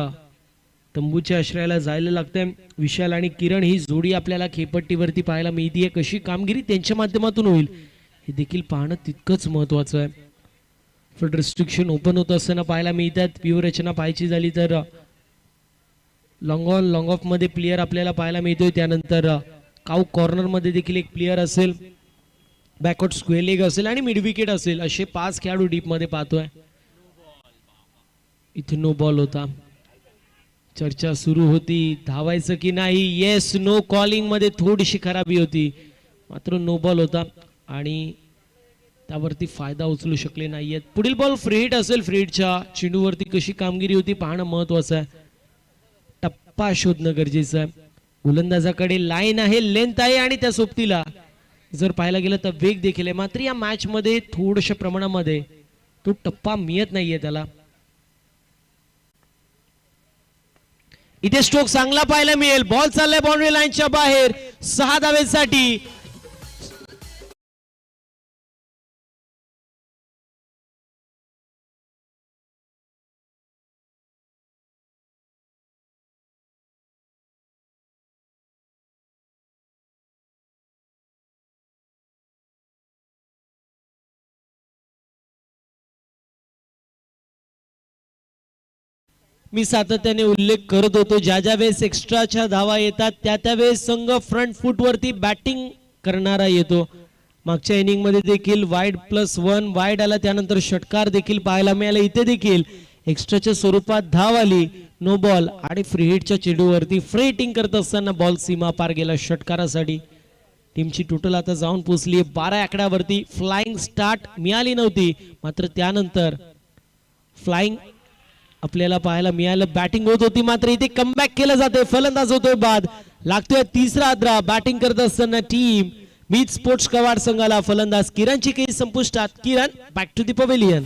तंबूच्या आश्रयाला जायला लागतंय. विशाल आणि किरण ही जोडी आपल्याला खेळपट्टीवरती पाहायला मिळतीये. कशी कामगिरी त्यांच्या माध्यमातून होईल हे देखील पाहणं तितकंच महत्वाचं आहे. फुल रिस्ट्रिक्शन ओपन होत असताना पाहायला मिळतात. व्यूहरचना पाहायची झाली तर लॉंग ऑन लॉंग ऑफ मध्ये प्लेयर आपल्याला पाहायला मिळतोय. त्यानंतर काऊ कॉर्नर मध्ये देखील एक प्लेयर असेल, बॅकवर्ड स्क्वेअर लेग असेल आणि मिड विकेट असेल, असे 5 खेळाडू डीप मध्ये पाहतोय. इथे नो बॉल होता. चर्चा सुरू होती धावायचं की नाही. येस नो कॉलिंग मध्ये थोडीशी खराबी होती, मात्र नो बॉल होता आणि त्यावरती फायदा उचलू शकले नाहीयेत. पुढील बॉल फ्री हिट असेल. फ्री हिटच्या चेंडूवरती कशी कामगिरी होती पाहणं महत्वाचं आहे. टप्पा शोधणं गरजेचं आहे. गोलंदाजाकडे लाईन आहे, लेंथ आहे आणि त्या सोबतीला जर पाहायला गेलं तर वेग देखील आहे. मात्र या मॅच मध्ये थोड्याशा प्रमाणामध्ये तो टप्पा मिळत नाहीये त्याला. इथे स्ट्रोक चांगला पाहायला मिळेल. बॉल चाललाय बाउंड्री लाईनच्या बाहेर 6 धावेसाठी. मी सातत्याने उल्लेख करत होतो, ज्या ज्या वेळेस एक्स्ट्राच्या धावा येतात त्या त्यावेळेस संघ फ्रंट फूट वरती बॅटिंग करणारा येतो. मागच्या इनिंग मध्ये देखील वाईड +1 वाईड आला, त्यानंतर षटकार देखील पाहायला मिळाला. इथे देखील एक्स्ट्राच्या स्वरूपात धाव आली, नो बॉल आणि फ्री हिटच्या चेंडूवरती फ्री हिटिंग करत असताना बॉल सीमा पार गेला षटकारासाठी. टीमची टोटल आता जाऊन पोहोचली 12 आकड्यावरती. फ्लाइंग स्टार्ट मिळाली नव्हती, मात्र त्यानंतर फ्लाइंग आपल्याला पाहायला मिळालं. बॅटिंग होत होती मात्र इथे कमबॅक केलं जाते. फलंदाज होतोय बाद. लागतोय तिसरा आद्रा. बॅटिंग करत असताना टीम मीत स्पोर्ट्स कवाड संघाला फलंदाज किरणची काही संपुष्टात. किरण बॅक टू दी पवेलियन.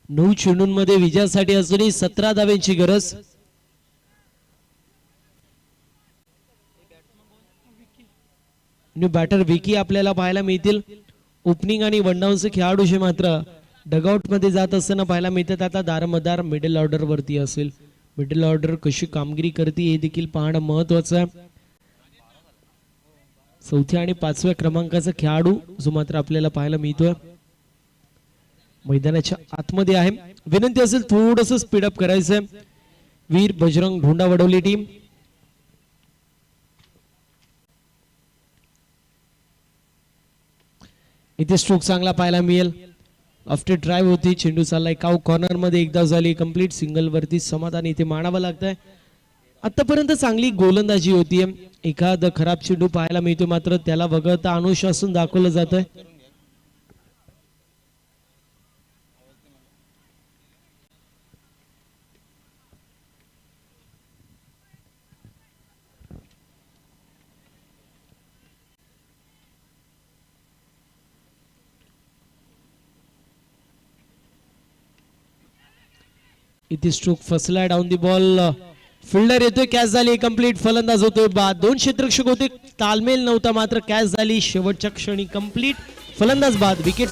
नऊ चेंडूंमध्ये विजयासाठी अजूनही 17 धावांची गरज. न्यू बॅटर विकी आपल्याला पाहायला मिळतील. ओपनिंग आणि वनडाऊनचे खेळाडूचे मात्र डगआउट मध्ये जात असताना पाहायला मिळतात. आता दारमदार मिडल ऑर्डर वरती असेल. मिडल ऑर्डर कशी कामगिरी करते हे देखील पाहणं महत्वाचं आहे. 4थ्या आणि 5व्या क्रमांकाचा खेळाडू जो मात्र आपल्याला पाहायला मिळतोय. मैदानाच्या आतमध्ये आहे. विनंती असेल थोडस स्पीडअप करायचंय. वीर बजरंग ढोंडा वडवली टीम. इथे स्ट्रोक चांगला पाहायला मिळेल. आफ्टर ड्राईव्ह होती, चेंडू चाललाय काव कॉर्नर मध्ये, एकदा झाली कंप्लीट. सिंगल वरती समाधान इथे मानावं लागतंय. आतापर्यंत चांगली गोलंदाजी होतीये. एखाद खराब चेंडू पाहायला मिळतो, मात्र त्याला वगळता अनुशासन दाखवलं जातंय. इथे स्ट्रोक फसलाय डाऊन दी बॉल. फिल्डर येतोय, कॅच झाली कंप्लीट. फलंदाज होतोय बाद. दोन क्षेत्ररक्षक होते, तालमेल नव्हता, मात्र कॅच झाली शेवटच्या क्षणी कंप्लीट. फलंदाज बाद. विकेट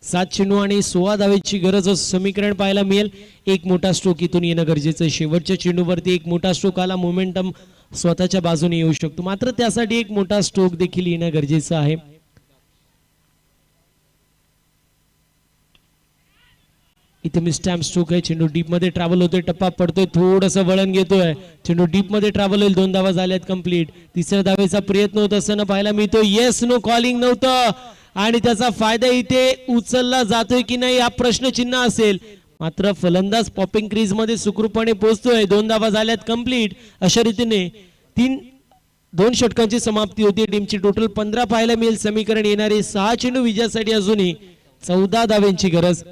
सात चेंडू आणि 16 धावेची गरज समीकरण पाहायला मिळेल. एक मोठा स्ट्रोक इथून येणं गरजेचं आहे. शेवटच्या चेंडूवरती एक मोठा स्ट्रोक आला, मोमेंटम स्वतःच्या बाजूने येऊ शकतो, मात्र त्यासाठी एक मोठा स्ट्रोक देखील येणं गरजेचं आहे. इथे मिसटॅम्प स्ट्रोक आहे. चेंडू डीप मध्ये ट्रॅव्हल होतोय, टप्पा पडतोय, थोडस वळण घेतोय. चेंडू डीप मध्ये ट्रॅव्हल होईल. 2 धावा झाल्यात कंप्लीट. तिसऱ्या धावेचा प्रयत्न होत असताना पाहायला मिळतो. येस नो कॉलिंग नव्हतं आणि त्याचा फायदा इथे उचलला जातोय की नाही हा प्रश्नचिन्ह असेल. मात्र फलंदाज पॉपिंग क्रीज मध्ये सुखरूपपणे पोहोचतोय. 2 धावा झाल्यात कंप्लीट. अशा रीतीने 2 षटकांची समाप्ती होती. टीमची टोटल 15 पाहायला मिळेल. समीकरण येणारे 6 चेंडू विजयासाठी अजूनही 14 धाव्यांची गरज.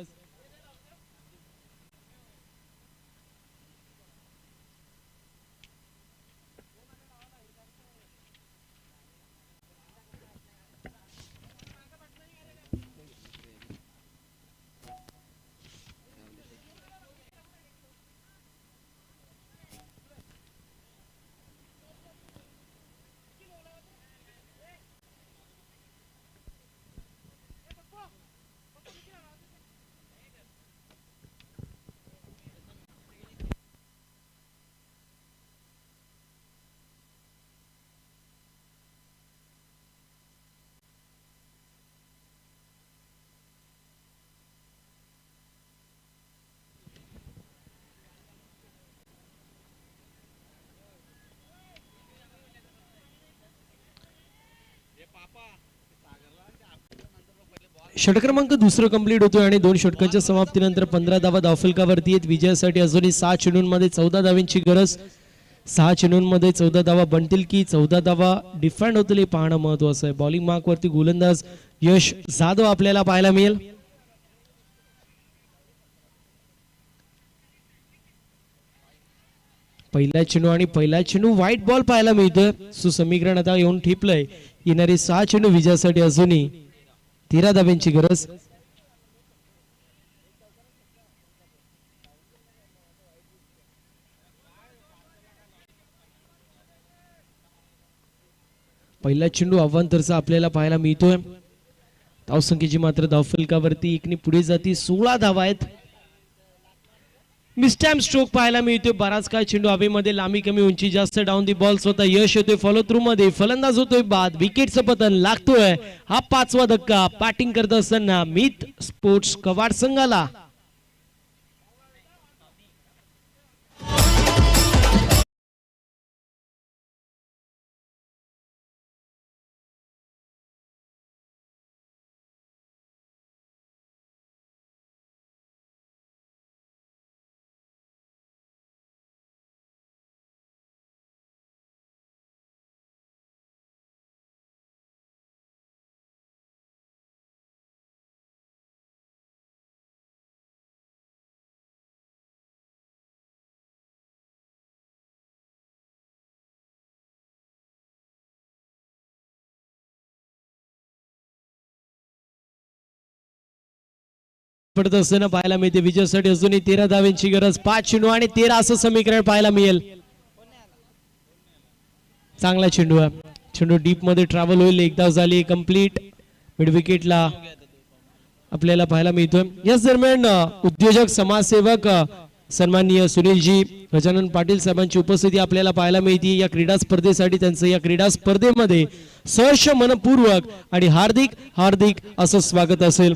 षटक क्रमांक दुसरं कंप्लीट होतोय आणि 2 षटकांच्या समाप्तीनंतर 15 धावा धावफलकावरती आहेत. विजयासाठी अजूनही 6 चेंडूंमध्ये 14 धावांची गरज. 6 चेंडूंमध्ये 14 धावा बनतील की 14 धावा डिफेंड होतील हे पाहणं महत्वाचं आहे. बॉलिंग मार्क वरती गोलंदाज यश जाधव आपल्याला पाहायला मिळेल. पहिला चेंडू आणि पहिला चेंडू व्हाईट बॉल पाहायला मिळतोय. सुसमीकरण आता येऊन ठिपलंय. येणारे 6 चेंडू विजयासाठी अजूनही 13 धाव्यांची गरज. पहिला चेंडू अव्वंतरचा आपल्याला पाहायला मिळतोय. धावसंख्येची मात्र धावफलकावरती एकने पुढे जाती. 16 धावा आहेत. मिसटॅम्प स्ट्रोक पाहायला मिळतोय. बराच काळ चेंडू हवेमध्ये, लांबी कमी, उंची जास्त. डाऊन दी बॉल स्वतः यश येतोय फॉलो थ्रू मध्ये. फलंदाज होतोय बाद. विकेटचं पतन लागतोय. हा 5वा धक्का बॅटिंग करत असताना मित स्पोर्ट्स कवाड संघाला. पडत असताना पाहायला मिळते. विजयासाठी अजूनही 13 धावांची गरज. 5 चेंडू आणि 13 असं समीकरण पाहायला मिळेल. चांगला चेंडू आहे. चेंडू डीप मध्ये ट्रॅव्हल होईल. एक धाव झाली कंप्लीट. मिड विकेटला आपल्याला पाहायला मिळतोय. याच दरम्यान उद्योजक समाजसेवक सन्माननीय सुनीलजी गजानन पाटील साहेबांची उपस्थिती आपल्याला पाहायला मिळते. या क्रीडा स्पर्धेसाठी त्यांचं या क्रीडा स्पर्धेमध्ये सहर्ष मनपूर्वक आणि हार्दिक हार्दिक असं स्वागत असेल.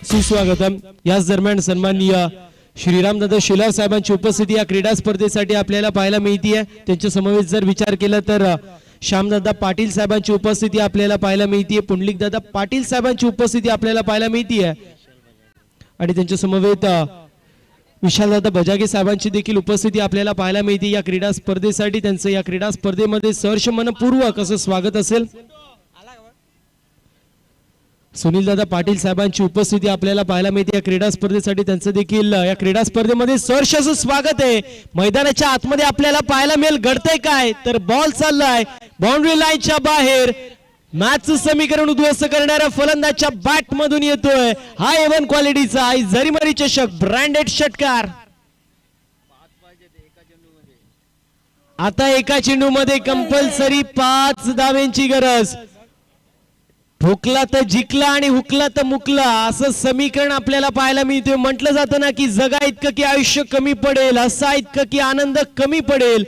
सुस्वागतम. याच दरम्यान सन्माननीय श्रीरामदादा शिलार साहेबांची उपस्थिती या क्रीडा स्पर्धेसाठी आपल्याला पाहायला मिळते. त्यांच्या समवेत जर विचार केला तर श्यामदादा पाटील साहेबांची उपस्थिती आपल्याला पाहायला मिळते. पुंडलिकदादा पाटील साहेबांची उपस्थिती आपल्याला पाहायला मिळते आणि त्यांच्या समवेत विशालदादा बजागे साहेबांची देखील उपस्थिती आपल्याला पाहायला मिळते. या क्रीडा स्पर्धेसाठी त्यांचं या क्रीडा स्पर्धेमध्ये सहर्ष मनपूर्वक असं स्वागत असेल. सुनीलदादा पाटील साहेबांची उपस्थिती आपल्याला पाहायला मिळते. या क्रीडा स्पर्धेसाठी त्यांचं देखील या क्रीडा स्पर्धेमध्ये सहर्ष असं स्वागत आहे. मैदानाच्या आतमध्ये आपल्याला पाहायला मिळेल घडतंय काय तर बॉल चाललाय बाउंड्री लाईनच्या बाहेर. मॅचचं समीकरण उद्ध्वस्त करणाऱ्या फलंदाजच्या बॅट मधून येतोय हा A1 क्वालिटीचा आई जरीमरी चषक ब्रँडेड षटकार. आता एका चेंडू मध्ये कंपल्सरी 5 धावांची गरज. ठोकला तर जिंकला आणि हुकला तर मुकला असं समीकरण आपल्याला पाहायला मिळते. म्हटलं जातं ना की जगा इतकं की आयुष्य कमी पडेल, असा इतकं की आनंद कमी पडेल.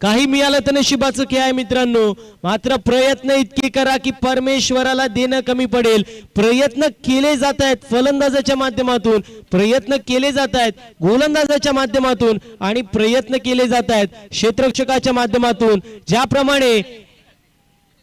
काही मिळालं तर नशिबाचं की आहे मित्रांनो. मात्र प्रयत्न इतके करा की परमेश्वराला देणं कमी पडेल. प्रयत्न केले जात आहेत फलंदाजाच्या माध्यमातून, प्रयत्न केले जात आहेत गोलंदाजाच्या माध्यमातून आणि प्रयत्न केले जात आहेत क्षेत्ररक्षकाच्या माध्यमातून. ज्याप्रमाणे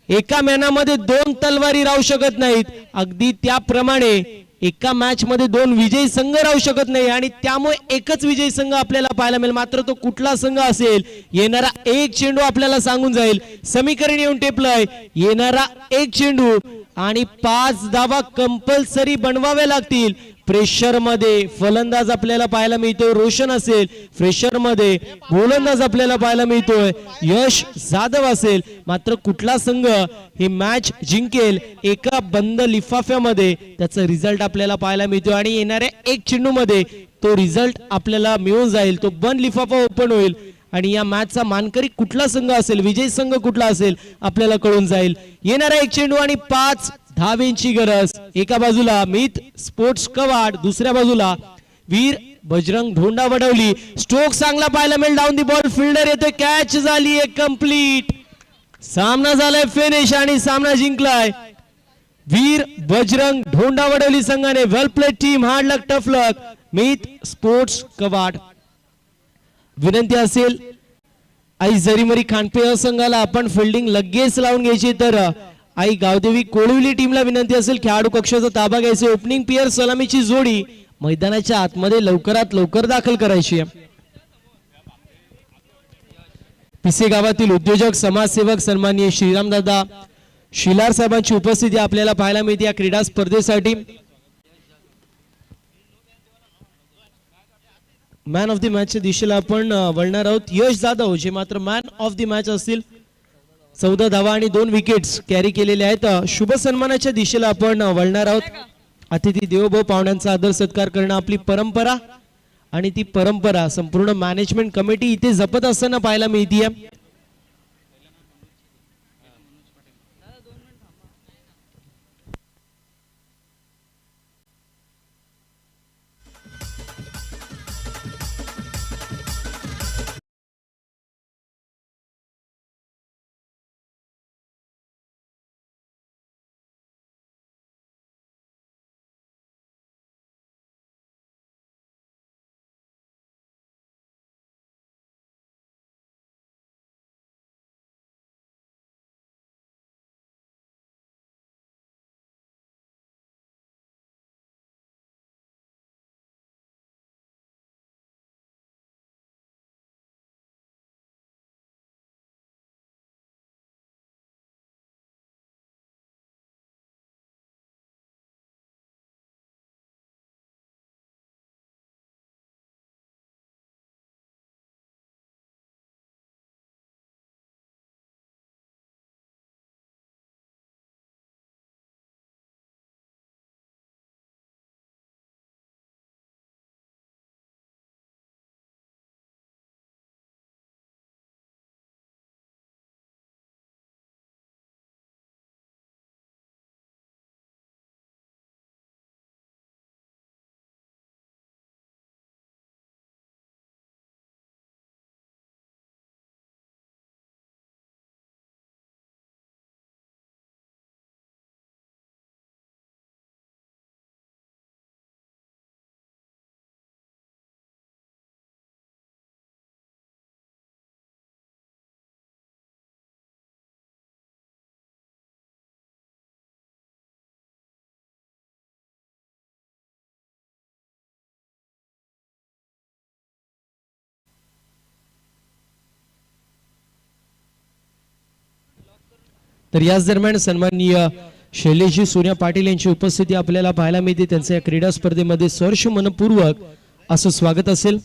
एका मॅनामध्ये 2 तलवारी राहू शकत नाहीत, अगदी त्याप्रमाणे एका मॅच मध्ये 2 विजयी संघ राहू शकत नाही आणि त्यामुळे एकच विजयी संघ आपल्याला पाहायला मिळेल. मात्र तो कुठला संघ असेल येणारा एक चेंडू आपल्याला सांगून जाईल. समीकरण येऊन टेपलंय. येणारा एक चेंडू आणि 5 धावा कंपल्सरी बनवाव्या लागतील. प्रेशर मध्ये फलंदाज आपल्याला पाहायला मिळतोय रोशन असेल, प्रेशर मध्ये गोलंदाज आपल्याला पाहायला मिळतोय यश जाधव असेल. मात्र कुठला संघ ही मॅच जिंकेल एका बंद लिफाफ्यामध्ये त्याचा रिझल्ट आपल्याला पाहायला मिळतोय आणि येणाऱ्या एक चेंडू मध्ये तो रिझल्ट आपल्याला मिळून जाईल. तो बंद लिफाफा ओपन होईल आणि या मॅचचा मानकरी कुठला संघ असेल, विजयी संघ कुठला असेल आपल्याला कळून जाईल. येणारा एक चेंडू आणि 5 धावेंची गरज. एका बाजूला मित स्पोर्ट्स कवाड, दुसऱ्या बाजूला वीर बजरंग ढोंडा वडवली. स्ट्रोक चांगला पाहायला मिळेल. डाऊन दी बॉल फिल्डर येतोय, कॅच झाली आहे कंप्लीट. सामना झालाय फिनिश आणि सामना जिंकलाय वीर बजरंग ढोंडा वडवली संघाने. वेल प्लेड टीम, हार्ड लक टफ लक. मित स्पोर्ट्स कवाड. विनंती असेल आई जरीमरी खानपे संघाला आपण फिल्डिंग लगेच लावून घ्यायची, तर आई गावदेवी कोळिवली टीमला विनंती असेल खेळाडू कक्षाचा ताबा घ्यायचा. ओपनिंग पेयर सलामीची जोडी मैदानाच्या आतमध्ये लवकरात लवकर दाखल करायची आहे. पिसे गावातील उद्योजक समाजसेवक सन्माननीय श्रीरामदादा शिलार साहेबांची उपस्थिती आपल्याला पाहायला मिळते या क्रीडा स्पर्धेसाठी. मॅन ऑफ द मॅचच्या दिशेला आपण वळणार आहोत. यश जाधव जे मात्र मॅन ऑफ द मॅच असतील. 14 धावा आणि 2 विकेट्स कॅरी केलेले आहेत. शुभ सन्मानाच्या दिशेला आपण वळणार आहोत. अतिथी देवोभव पाहुण्यांचा आदर सत्कार करणं आपली परंपरा आणि ती परंपरा संपूर्ण मॅनेजमेंट कमिटी इथे जपत असताना पाहायला मिळतीये. तर याच दरम्यान सन्माननीय शैलेशजी सोनिया पाटील यांची उपस्थिती आपल्याला पाहायला मिळते. त्यांचं या क्रीडा स्पर्धेमध्ये सहर्ष मनपूर्वक असं स्वागत असेल.